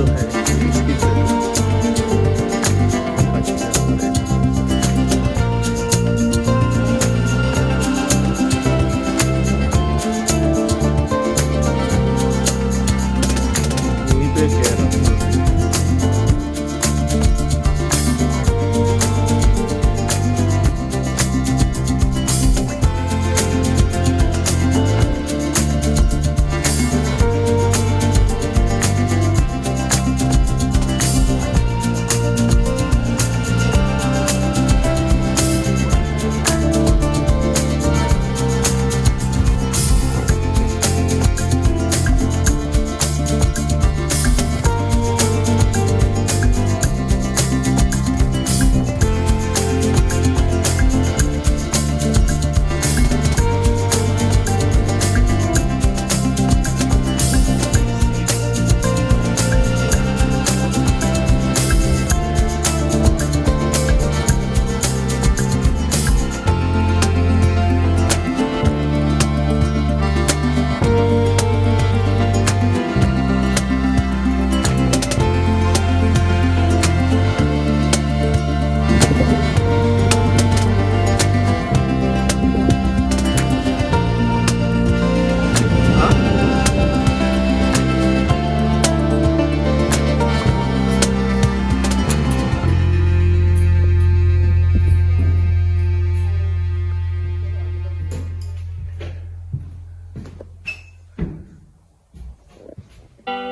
तो है इसकी यहीं पे कह रहा हूँ।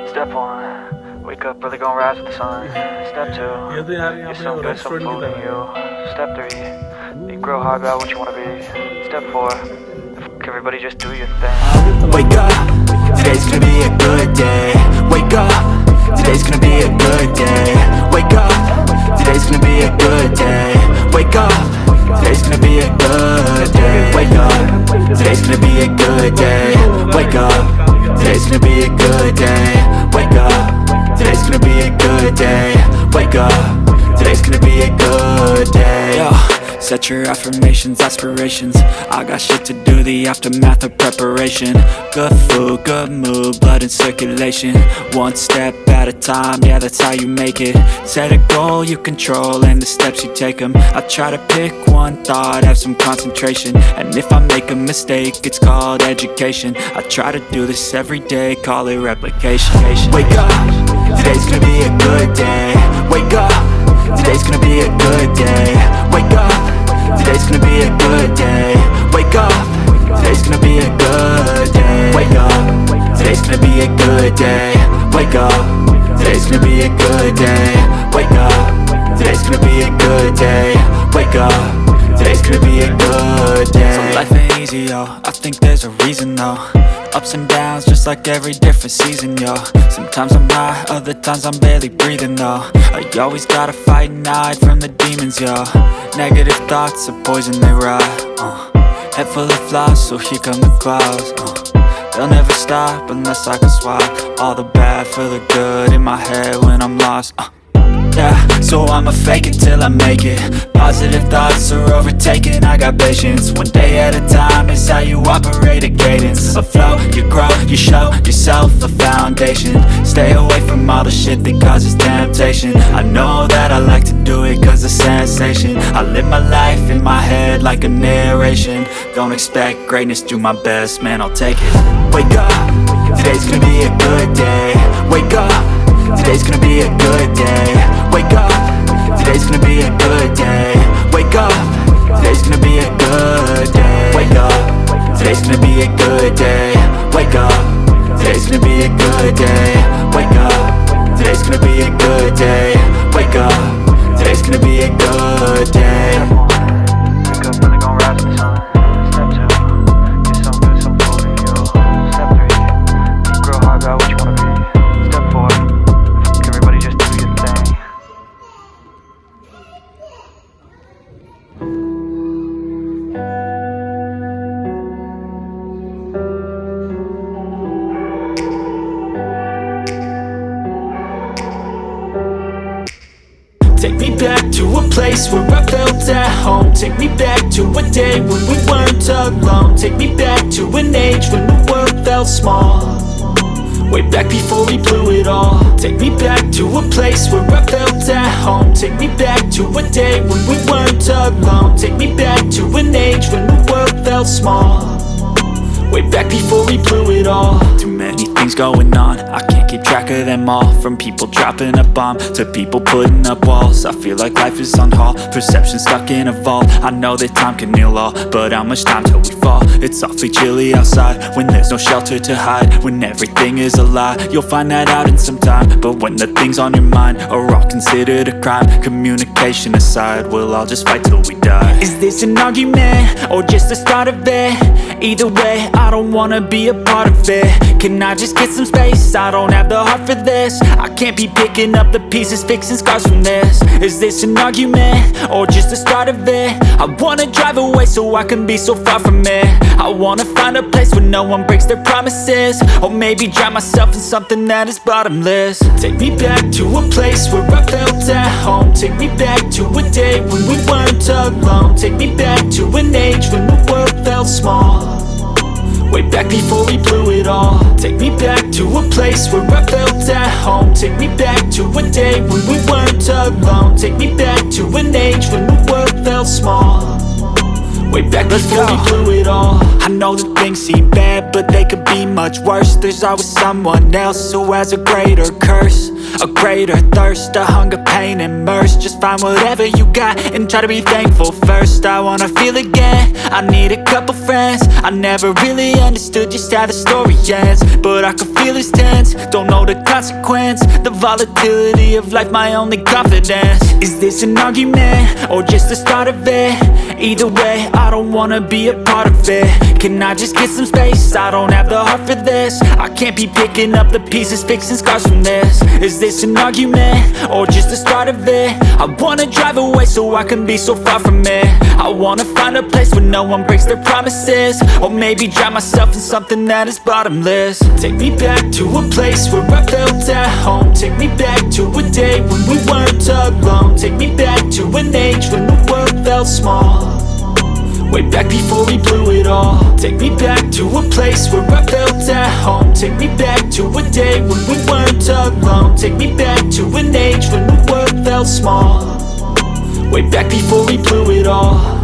Step 1, wake up early, gonna rise with the sun. Step 2, ये तो यार यहाँ get पे some good, some restaurant food की in तरह you. Step 3, you grow hard about what you wanna be. Step 4, everybody just do your thing. Wake up, today's gonna be a good day. Wake up, today's gonna be a good day. Wake up, today's gonna be a good day. Wake up, today's gonna be a good day. Wake up, today's gonna be a good day. Wake up, today's gonna be a good day. Wake up, today's gonna be a good day. Wake up, today's gonna be a good day. Yo, set your affirmations, aspirations. I got shit to do, the aftermath of preparation. Good food, good mood, blood in circulation. One step at a time, yeah, that's how you make it. Set a goal you control and the steps you take them. I try to pick one thought, have some concentration. And if I make a mistake, it's called education. I try to do this every day, call it replication. Wake up, today's gonna be a good day. Wake up, today's gonna be a good day. Wake up, today's gonna be a good day. Wake up, today's gonna be a good day. Wake up, today's gonna be a good day. Wake up, today's gonna be a good day. Wake up, today's gonna be a good day. Wake up, today's gonna be a good day. So life ain't easy, yo, I think there's a reason though. Ups and downs, just like every different season, yo. Sometimes I'm high, other times I'm barely breathing, though. I always gotta fight and hide from the demons, yo. Negative thoughts are poison, they rot, Head full of flies, so here come the clouds, They'll never stop unless I can swap all the bad for the good in my head when I'm lost, Yeah, so I'ma fake it till I make it. Positive thoughts are overtaken, I got patience. One day at a time is how you operate a cadence. A flow, you grow, you show yourself a foundation. Stay away from all the shit that causes temptation. I know that I like to do it cause it's sensation. I live my life in my head like a narration. Don't expect greatness, do my best, man, I'll take it. Wake up, today's gonna be a good day. Wake up, today's gonna be a good day. Wake up, today's gonna be a good day. Wake up, today's gonna be a good day. Wake up, today's gonna be a good day. Wake up, today's gonna be a good day. Wake up, today's gonna be a good day. Wake up, today's gonna be a good day. Wake up early, gonna rise with the sun. Step 2, get some good, some food in you. Step 3, grow hard about what you wanna be. Step 4, everybody just do your thing. Take me back to a place where I felt at home. Take me back to a day when we weren't alone. Take me back to an age when the world felt small. Way back before we blew it all. Take me back place where I felt at home. Take me back to a day when we weren't alone. Take me back to an age when the world felt small. Way back before we blew it all. Too many things going on, I can't keep track of them all. From people dropping a bomb to people putting up walls. I feel like life is on hold, perception stuck in a vault. I know that time can heal all, but how much time till we fall? It's awfully chilly outside when there's no shelter to hide. When everything is a lie, you'll find that out in some time. But when the things on your mind are all considered a crime, communication aside, we'll all just fight till we die. Is this an argument or just the start of it? Either way, I don't wanna be a part of it. Can I just get some space? I don't have the heart for this. I can't be picking up the pieces, fixing scars from this. Is this an argument or just the start of it? I wanna drive away so I can be so far from it. I wanna find a place where no one breaks their promises. Or maybe drown myself in something that is bottomless. Take me back to a place where I felt at home. Take me back to a day when we weren't alone. Take me back to an age when the world felt small. Way back before we blew it all. Take me back to a place where I felt at home. Take me back to a day when we weren't alone. Take me back to an age when the world felt small. Way back before we blew it all. I know that things seem bad, but they could be much worse. There's always someone else who has a greater curse, a greater thirst, a hunger, pain, and mercy. Just find whatever you got and try to be thankful first. I wanna feel again, I need a couple friends. I never really understood just how the story ends, but I can feel it's tense, don't know the consequence. The volatility of life, my only confidence. Is this an argument or just the start of it? Either way, I don't wanna be a part of it. Can I just get some space? I don't have the heart for this. I can't be picking up the pieces, fixing scars from this. Is this an argument or just the start of it? I wanna drive away so I can be so far from it. I wanna find a place where no one breaks their promises. Or maybe drown myself in something that is bottomless. Take me back to a place where I felt at home. Take me back to a day when we weren't alone. Take me back to an age when the world felt small. Way back before we blew it all. Take me back to a place where I felt at home. Take me back to a day when we weren't alone. Take me back to an age when the world felt small. Way back before we blew it all.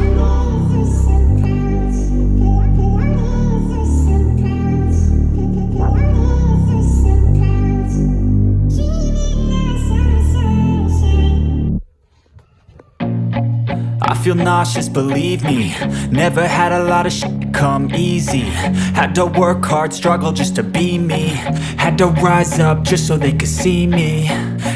I feel nauseous, believe me. Never had a lot of shit come easy. Had to work hard, struggle just to be me. Had to rise up just so they could see me.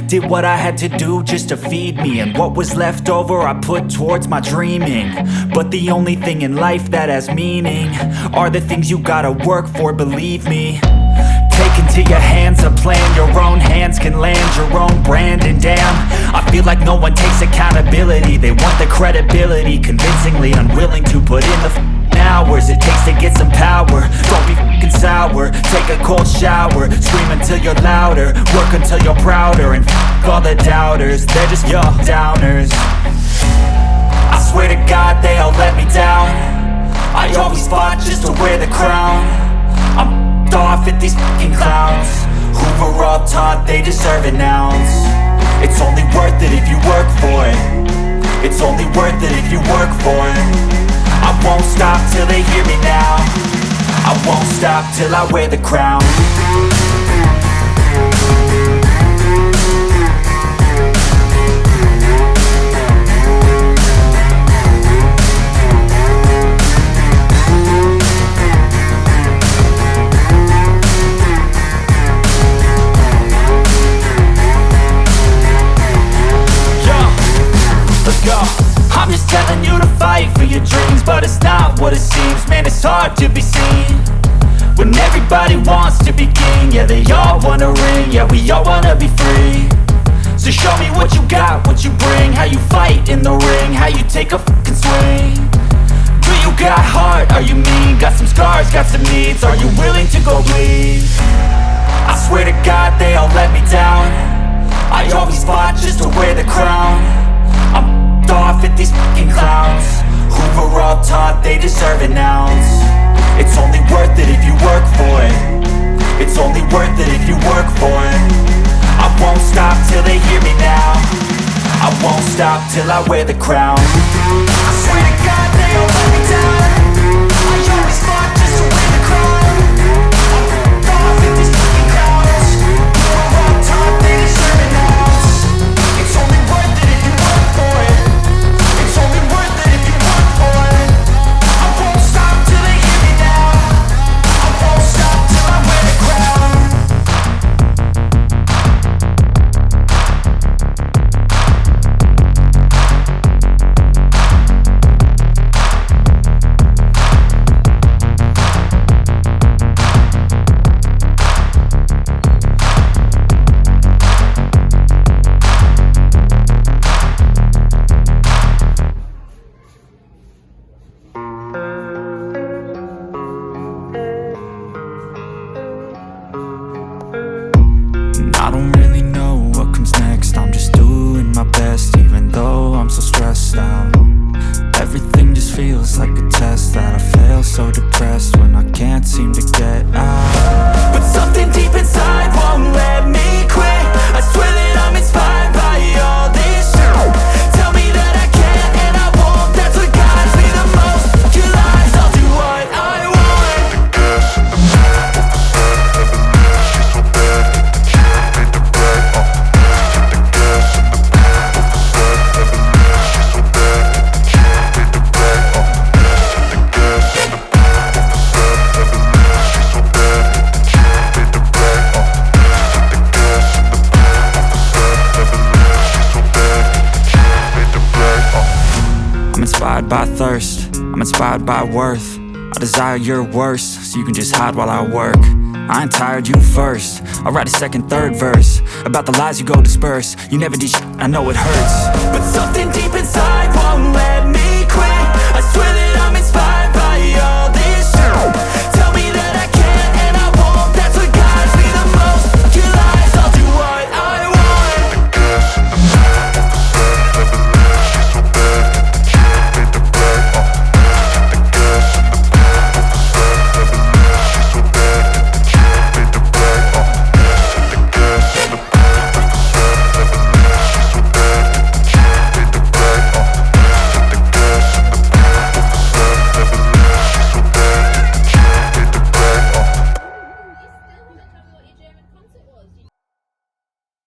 Did what I had to do just to feed me, and what was left over I put towards my dreaming. But the only thing in life that has meaning are the things you gotta work for, believe me. Take into your hands a plan, your own hands can land your own brand. And damn, I feel like no one takes accountability. They want the credibility, convincingly unwilling to put in the hours it takes to get some power. Don't be f***ing sour, take a cold shower. Scream until you're louder, work until you're prouder. And f*** all the doubters, they're just your downers. I swear to God they all let me down. I always fought just to wear the crown. I'm off at these fucking clowns who were all taught they deserve an ounce. It's only worth it if you work for it. It's only worth it if you work for it. I won't stop till they hear me now. I won't stop till I wear the crown. I'm just telling you to fight for your dreams, but it's not what it seems. Man, it's hard to be seen when everybody wants to be king. Yeah, they all wanna ring, yeah, we all wanna be free. So show me what you got, what you bring, how you fight in the ring, how you take a fucking swing. Do you got heart, are you mean? Got some scars, got some needs, are you willing to go bleed? I swear to God they all let me down. I always fought just to wear the crown. I'm off at these fucking clowns who were all taught they deserve an ounce. It's only worth it if you work for it. It's only worth it if you work for it. I won't stop till they hear stop till I wear the crown. I swear to God they all let me down. I always fought just to win the crown. I'm off in these fucking crowds. We're all taught they deserve an ounce. It's only worth it if you work for it. It's only worth it if you work for it. I won't stop till they hear me now. I won't stop till I wear the crown. I don't really know what comes next. I'm just doing my best, even though I'm so stressed out. Everything just feels like a test that I fail, so depressed when I can't seem to get out. But something deep inside won't let me quit. I swear that I'm inspired by all this shit. Tell me that I can't and I won't. That's what guides me the most. Your lies, I'll do what I want. I'm inspired by thirst, I'm inspired by worth. I desire your worst, so you can just hide while I work. I ain't tired, you first. I'll write a second, third verse about the lies you go disperse. You never did shit, I know it hurts. But something deep inside won't let